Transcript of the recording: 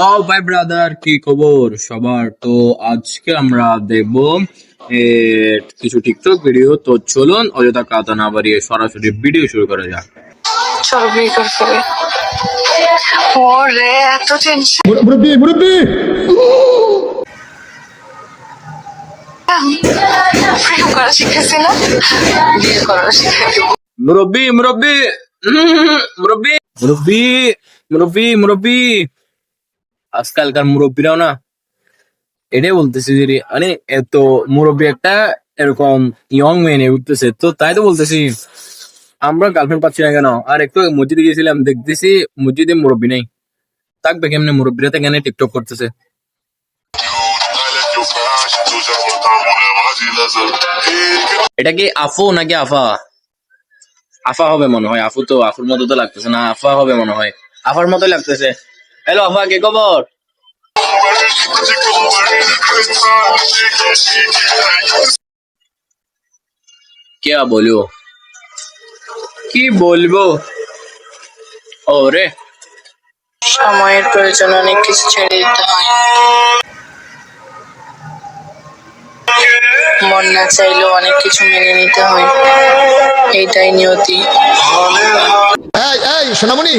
ও ভাই ব্রাদার, কি খবর সবার? তো আজকে আমরা দেখব কিছু টিকটক ভিডিও। তো চলুন অযথা কথা না বাড়িয়ে সরাসরি ভিডিও শুরু করা যাক। চলো বিয়ে করে ফেলে। ওরে এত টেনশন। মুরব্বি মুরব্বি প্রেম করা শিখেছি না, বিয়ে করা শিখে দিব। মুরব্বি মুরব্বি মুরব্বি মুরব্বি মুরব্বি মুরব্বি আজকালকার মুরব্বিরাও না এটাই বলতেছি যে মানে এত মুরব্বি একটা এরকম ইয়ং মেয়ে নিয়ে উঠতেছে, তো তাই তো বলতেছি আমরা গার্লফ্রেন্ড পাচ্ছি না কেন। আর একটু মসজিদে গিয়েছিলাম, দেখতেছি মসজিদে মুরব্বি নেই। থাকবে কেমনে, মুরব্বিরা তো এখানে টিকটক করতেছে। এটা কি আফু নাকি আফা? আফা হবে মনে হয়। আফু তো আফুর মতো তো লাগতেছে না, আফা হবে মনে হয়। আফার মতোই লাগতেছে। হ্যালো আফা, কি খবর? क्या बोलो, কি বলবো? ওরে সময়ের প্রয়োজন, অনেক কিছু ছেড়ে দিতে হয়। মন না চাইলেও অনেক কিছু মেনে নিতে হয়, এইটাই নিয়তি। এই সোনামণি